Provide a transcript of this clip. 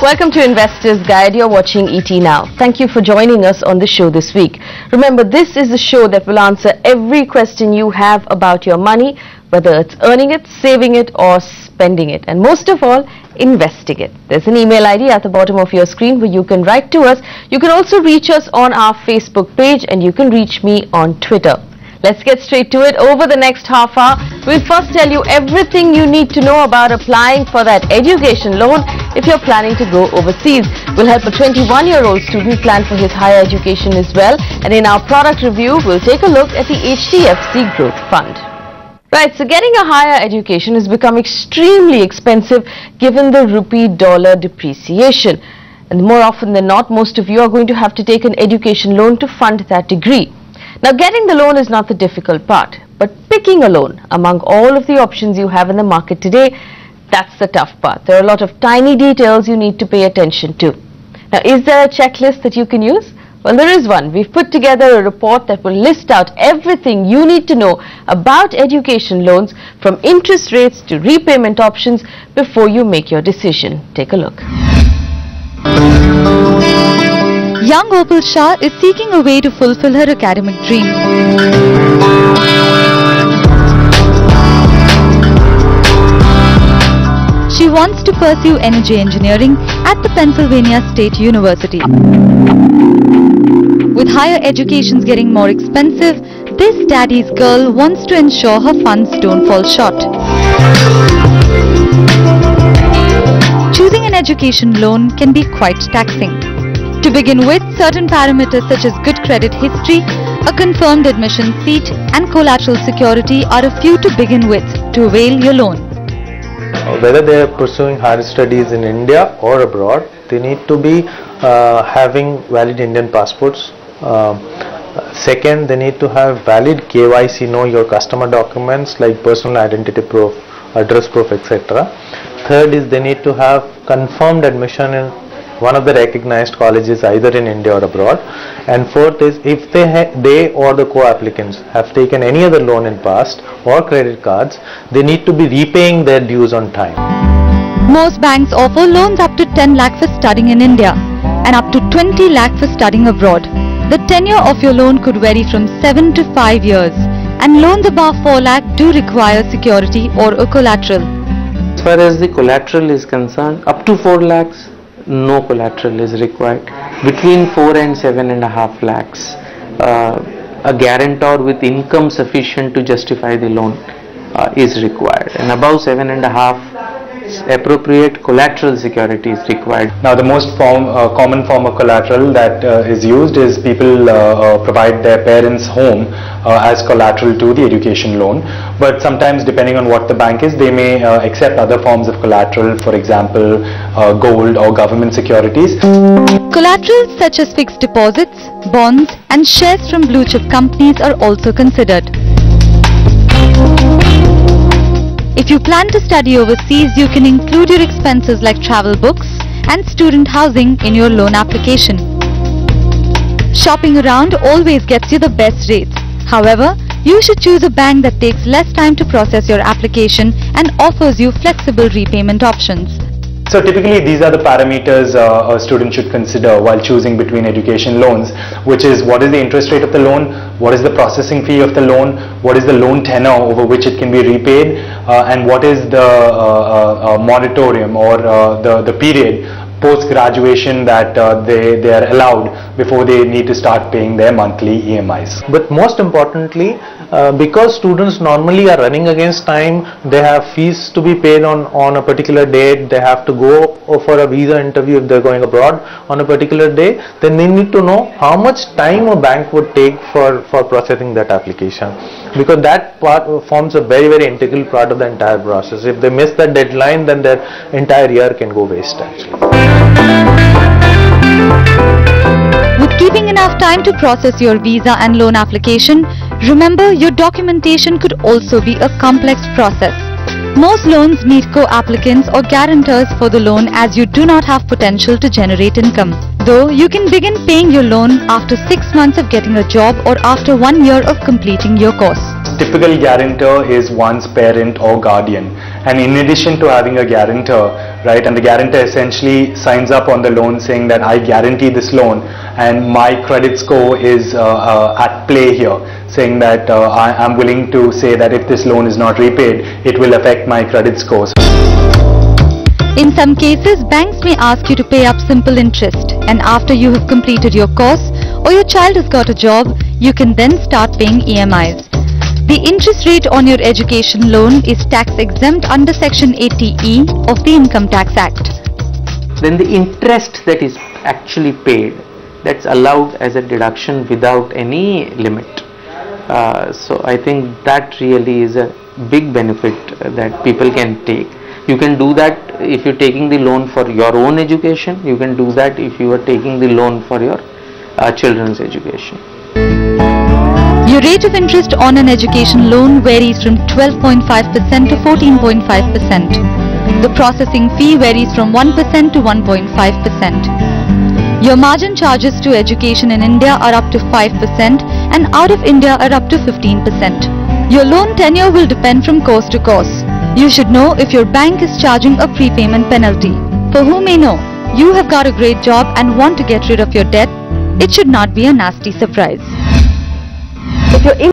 Welcome to Investors Guide. You're watching ET Now. Thank you for joining us on the show this week. Remember, this is a show that will answer every question you have about your money, whether it's earning it, saving it or spending it, and most of all, investing it. There's an email ID at the bottom of your screen where you can write to us. You can also reach us on our Facebook page and you can reach me on Twitter. Let's get straight to it. Over the next half hour, we'll first tell you everything you need to know about applying for that education loan if you're planning to go overseas. We'll help a 21-year-old student plan for his higher education as well. And in our product review, we'll take a look at the HDFC Growth Fund. Right, so getting a higher education has become extremely expensive given the rupee-dollar depreciation. And more often than not, most of you are going to have to take an education loan to fund that degree. Now, getting the loan is not the difficult part, but picking a loan among all of the options you have in the market today, that's the tough part. There are a lot of tiny details you need to pay attention to. Now, is there a checklist that you can use? Well, there is one. We've put together a report that will list out everything you need to know about education loans, from interest rates to repayment options, before you make your decision. Take a look. Young Opal Shah is seeking a way to fulfill her academic dream. She wants to pursue energy engineering at the Pennsylvania State University. With higher educations getting more expensive, this daddy's girl wants to ensure her funds don't fall short. Choosing an education loan can be quite taxing. To begin with, certain parameters such as good credit history, a confirmed admission seat and collateral security are a few to begin with to avail your loan. Whether they are pursuing higher studies in India or abroad, they need to be having valid Indian passports. Second, they need to have valid KYC, know your customer documents like personal identity proof, address proof, etc. Third is they need to have confirmed admission in one of the recognized colleges either in India or abroad. And fourth is if they or the co-applicants have taken any other loan in past or credit cards, they need to be repaying their dues on time. Most banks offer loans up to 10 lakh for studying in India and up to 20 lakh for studying abroad. The tenure of your loan could vary from 7 to 5 years, and loans above 4 lakh do require security or a collateral. As far as the collateral is concerned, up to 4 lakhs, no collateral is required. Between 4 and 7.5 lakhs, a guarantor with income sufficient to justify the loan is required, and above 7.5, appropriate collateral security is required. Now, the most common form of collateral that is used is people provide their parents' home as collateral to the education loan. But sometimes, depending on what the bank is, they may accept other forms of collateral, for example, gold or government securities. Collaterals such as fixed deposits, bonds and shares from blue chip companies are also considered. If you plan to study overseas, you can include your expenses like travel books and student housing in your loan application. Shopping around always gets you the best rates. However, you should choose a bank that takes less time to process your application and offers you flexible repayment options. So typically these are the parameters a student should consider while choosing between education loans, which is what is the interest rate of the loan, what is the processing fee of the loan, what is the loan tenor over which it can be repaid, and what is the moratorium or the period post-graduation that they are allowed before they need to start paying their monthly EMIs. But most importantly, because students normally are running against time, they have fees to be paid on a particular date, they have to go for a visa interview if they're going abroad on a particular day, then they need to know how much time a bank would take for processing that application, because that part forms a very, very integral part of the entire process. If they miss that deadline, then their entire year can go waste actually. With keeping enough time to process your visa and loan application, remember your documentation could also be a complex process. Most loans need co-applicants or guarantors for the loan, as you do not have potential to generate income. Though you can begin paying your loan after 6 months of getting a job or after 1 year of completing your course. Typical guarantor is one's parent or guardian, And in addition to having a guarantor, right, and the guarantor essentially signs up on the loan saying that I guarantee this loan and my credit score is at play here, saying that I am willing to say that if this loan is not repaid, it will affect my credit scores. In some cases, banks may ask you to pay up simple interest, and after you have completed your course or your child has got a job, you can then start paying EMIs. The interest rate on your education loan is tax exempt under Section 80E of the Income Tax Act. Then the interest that is actually paid, that's allowed as a deduction without any limit. So I think that really is a big benefit that people can take. You can do that if you're taking the loan for your own education. You can do that if you are taking the loan for your children's education. Your rate of interest on an education loan varies from 12.5% to 14.5%. The processing fee varies from 1% to 1.5%. Your margin charges to education in India are up to 5% and out of India are up to 15%. Your loan tenure will depend from course to course. You should know if your bank is charging a prepayment penalty. For who may know, you have got a great job and want to get rid of your debt, it should not be a nasty surprise. If you're